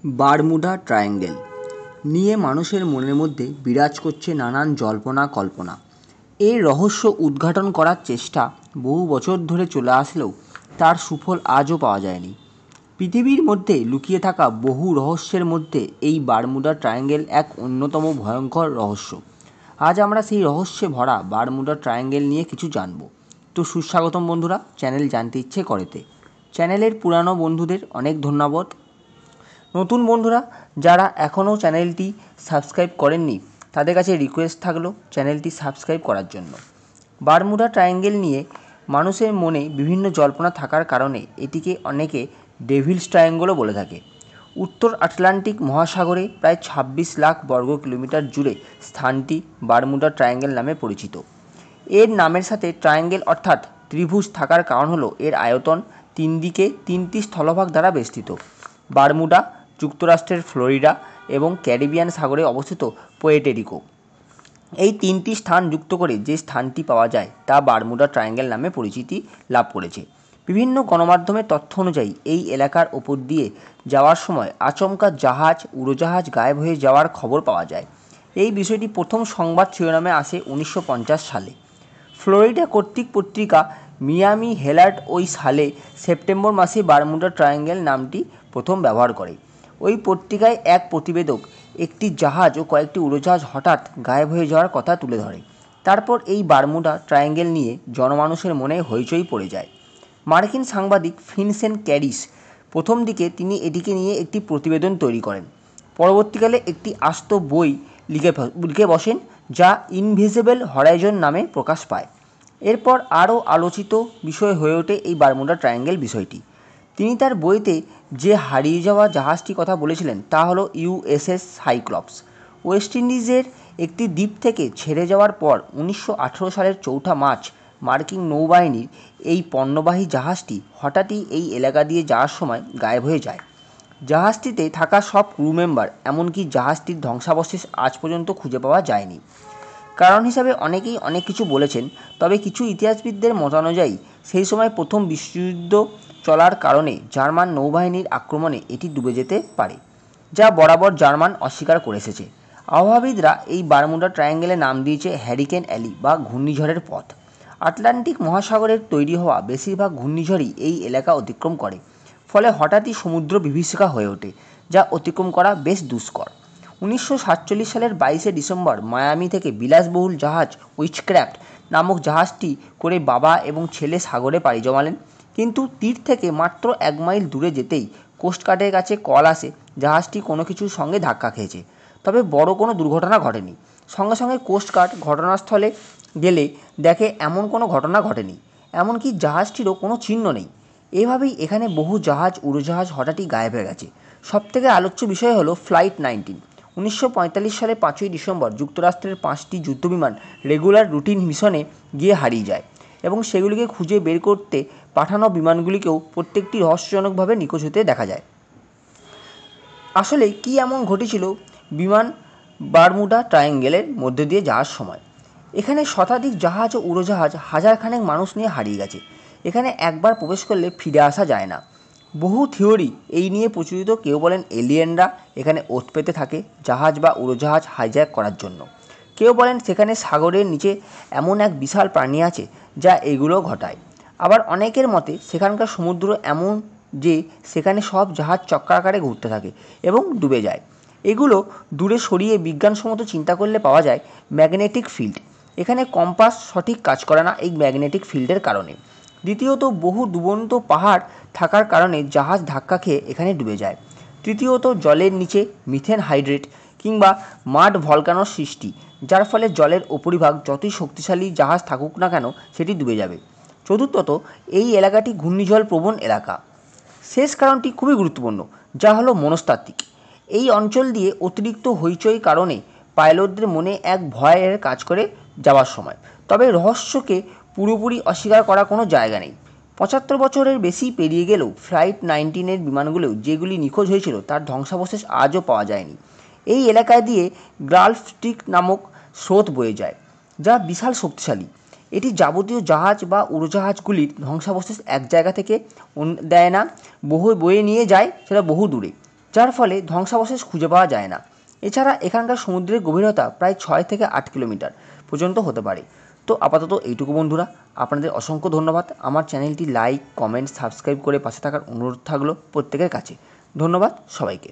Bermuda triangle নিয়ে মানুষের মনের মধ্যে বিরাজ করছে নানান জল্পনা কল্পনা। এর রহস্য উদ্ঘাটন করার চেষ্টা বহু বছর ধরে চলে আসলেও তার সুফল আজও পাওয়া যায়নি। পৃথিবীর মধ্যে লুকিয়ে থাকা বহু রহস্যের মধ্যে এই বারমুডা ট্রায়াঙ্গেল এক অন্যতম ভয়ঙ্কর রহস্য। আজ আমরা সেই রহস্যে ভরা বারমুডা ট্রায়াঙ্গেল নিয়ে কিছু জানব। তো সুস্বাগতম বন্ধুরা, চ্যানেল জানতে ইচ্ছে করেতে। চ্যানেলের পুরানো বন্ধুদের অনেক ধন্যবাদ। নতুন বন্ধুরা যারা এখনও চ্যানেলটি সাবস্ক্রাইব করেননি তাদের কাছে রিকোয়েস্ট থাকলো চ্যানেলটি সাবস্ক্রাইব করার জন্য। বারমুডা ট্রায়াঙ্গেল নিয়ে মানুষের মনে বিভিন্ন জল্পনা থাকার কারণে এটিকে অনেকে ডেভিলস ট্রায়াঙ্গেলও বলে থাকে। উত্তর আটলান্টিক মহাসাগরে প্রায় ২৬ লাখ বর্গ কিলোমিটার জুড়ে স্থানটি বারমুডা ট্রায়াঙ্গেল নামে পরিচিত। এর নামের সাথে ট্রায়াঙ্গেল অর্থাৎ ত্রিভুজ থাকার কারণ হলো এর আয়তন 3 দিকে 3টি স্থলভাগ দ্বারা বেষ্টিত। বারমুডা যুক্তরাষ্ট্রের ফ্লোরিডা এবং ক্যারিবিয়ান সাগরে অবস্থিত পুয়ের্টো রিকো, এই 3টি স্থান যুক্ত করে যে স্থানটি পাওয়া যায় তা বারমুডা ট্রায়াঙ্গেল নামে পরিচিতি লাভ করেছে। বিভিন্ন গণমাধ্যমের তথ্য অনুযায়ী এই এলাকার ওপর দিয়ে যাওয়ার সময় আচমকা জাহাজ, উড়োজাহাজ গায়েব হয়ে যাওয়ার খবর পাওয়া যায়। এই বিষয়টি প্রথম সংবাদ শিরোনামে আসে 1950 সালে। ফ্লোরিডা কর্তৃক পত্রিকা মিয়ামি হেরাল্ড ওই সালে সেপ্টেম্বর মাসে বারমুডা ট্রায়াঙ্গেল নামটি প্রথম ব্যবহার করে। ওই পত্রিকায় এক প্রতিবেদক একটি জাহাজ ও কয়েকটি উড়োজাহাজ হঠাৎ গায়েব হয়ে যাওয়ার কথা তুলে ধরে। তারপর এই বারমুডা ট্রায়াঙ্গেল নিয়ে জনমানুষের মনে হইচই পড়ে যায়। মার্কিন সাংবাদিক ভিনসেন্ট ক্যারিস প্রথম দিকে তিনি এটিকে নিয়ে একটি প্রতিবেদন তৈরি করেন। পরবর্তীকালে একটি আস্ত বই লিখে বসেন যা ইনভিজিবল হরাইজন নামে প্রকাশ পায়। এরপর আরও আলোচিত বিষয় হয়ে ওঠে এই বারমুডা ট্রায়াঙ্গেল বিষয়টি। তিনি তার বইতে যে হারিয়ে যাওয়া জাহাজটির কথা বলেছিলেন তা হলো ইউএসএস সাইক্লপস। ওয়েস্ট ইন্ডিজের একটি দ্বীপ থেকে ছেড়ে যাওয়ার পর 1918 সালের 4 মার্চ মার্কিন নৌবাহিনীর এই পণ্যবাহী জাহাজটি হঠাৎই এই এলাকা দিয়ে যাওয়ার সময় গায়েব হয়ে যায়। জাহাজটিতে থাকা সব ক্রু মেম্বার, এমনকি জাহাজটির ধ্বংসাবশেষ আজ পর্যন্ত খুঁজে পাওয়া যায়নি। কারণ হিসাবে অনেকেই অনেক কিছু বলেছেন, তবে কিছু ইতিহাসবিদদের মতানুযায়ী সেই সময় প্রথম বিশ্বযুদ্ধ চলার কারণে জার্মান নৌবাহিনীর আক্রমণে এটি ডুবে যেতে পারে, যা বরাবর জার্মান অস্বীকার করে এসেছে। আবহাওয়াবিদরা এই বারমুডা ট্রায়াঙ্গেলের নাম দিয়েছে হ্যারিকেন অ্যালি বা ঘূর্ণিঝড়ের পথ। আটলান্টিক মহাসাগরের তৈরি হওয়া বেশিরভাগ ঘূর্ণিঝড়ই এই এলাকা অতিক্রম করে, ফলে হঠাৎই সমুদ্র বিভীষিকা হয়ে ওঠে, যা অতিক্রম করা বেশ দুষ্কর। 1947 সালের 22শে ডিসেম্বর মায়ামি থেকে বিলাসবহুল জাহাজ উইচক্রাফট নামক জাহাজটি করে বাবা এবং ছেলে সাগরে পাড়ি জমালেন। কিন্তু তীর থেকে মাত্র 1 মাইল দূরে যেতেই কোস্টগার্ডের কাছে কল আসে জাহাজটি কোনো কিছুর সঙ্গে ধাক্কা খেয়েছে। তবে বড় কোনো দুর্ঘটনা ঘটেনি। সঙ্গে সঙ্গে কোস্টগার্ড ঘটনাস্থলে গেলে দেখে এমন কোনো ঘটনা ঘটেনি, এমনকি জাহাজটিরও কোনো চিহ্ন নেই। এভাবেই এখানে বহু জাহাজ, উড়োজাহাজ হঠাৎই গায়েব হয়ে গেছে। সবথেকে আলোচ্য বিষয় হলো ফ্লাইট 19। 1945 সালের 5ই ডিসেম্বর যুক্তরাষ্ট্রের 5টি যুদ্ধবিমান রেগুলার রুটিন মিশনে গিয়ে হারিয়ে যায় এবং সেগুলিকে খুঁজে বের করতে পাঠানো বিমানগুলিকেও প্রত্যেকটি রহস্যজনকভাবে নিখোঁজ হতে দেখা যায়। আসলে কি এমন ঘটেছিল বিমান বারমুডা ট্রায়াঙ্গেলের মধ্যে দিয়ে যাওয়ার সময়? এখানে শতাধিক জাহাজ ও উড়োজাহাজ হাজারখানেক মানুষ নিয়ে হারিয়ে গেছে। এখানে একবার প্রবেশ করলে ফিরে আসা যায় না। বহু থিওরি এই নিয়ে প্রচলিত। কেউ বলেন এলিয়েনরা এখানে ওত পেতে থাকে জাহাজ বা উড়োজাহাজ হাইজ্যাক করার জন্য। কেউ বলেন সেখানে সাগরের নিচে এমন এক বিশাল প্রাণী আছে যা এগুলো ঘটায়। আবার অনেকের মতে সেখানকার সমুদ্র এমন যে সেখানে সব জাহাজ চক্রাকারে ঘুরতে থাকে এবং ডুবে যায়। এগুলো দূরে সরিয়ে বিজ্ঞানসম্মত চিন্তা করলে পাওয়া যায় ম্যাগনেটিক ফিল্ড। এখানে কম্পাস সঠিক কাজ করে না এই ম্যাগনেটিক ফিল্ডের কারণে। দ্বিতীয়ত, বহু ডুবন্ত পাহাড় থাকার কারণে জাহাজ ধাক্কা খেয়ে এখানে ডুবে যায়। তৃতীয়ত, জলের নিচে মিথেন হাইড্রেট কিংবা মাড ভলকানোর সৃষ্টি, যার ফলে জলের উপরিভাগ যতই শক্তিশালী জাহাজ থাকুক না কেন সেটি ডুবে যাবে। চতুর্থত, এই এলাকাটি ঘূর্ণিঝড় প্রবণ এলাকা। শেষ কারণটি খুবই গুরুত্বপূর্ণ, যা হলো মনস্তাত্ত্বিক। এই অঞ্চল দিয়ে অতিরিক্ত হইচই কারণে পাইলটদের মনে এক ভয়ের কাজ করে যাওয়ার সময়। তবে রহস্যকে পুরোপুরি অস্বীকার করার কোনো জায়গা নেই। 75 বছরের বেশি পেরিয়ে গেলেও ফ্লাইট 19 বিমানগুলো যেগুলি নিখোঁজ হয়েছিল তার ধ্বংসাবশেষ আজও পাওয়া যায়নি। এই এলাকায় দিয়ে গালফ স্ট্রিম নামক স্রোত বয়ে যায়, যা বিশাল শক্তিশালী। এটি যাবতীয় জাহাজ বা উড়োজাহাজগুলির ধ্বংসাবশেষ এক জায়গা থেকে দেয় না, বয়ে নিয়ে যায় সেটা বহু দূরে। যার ফলে ধ্বংসাবশেষ খুঁজে পাওয়া যায় না। এছাড়া এখানকার সমুদ্রের গভীরতা প্রায় 6 থেকে 8 কিলোমিটার পর্যন্ত হতে পারে। তো আপাতত এইটুকু বন্ধুরা, আপনাদের অসংখ্য ধন্যবাদ। আমার চ্যানেলটি লাইক, কমেন্ট, সাবস্ক্রাইব করে পাশে থাকার অনুরোধ থাকলো প্রত্যেকের কাছে। ধন্যবাদ সবাইকে।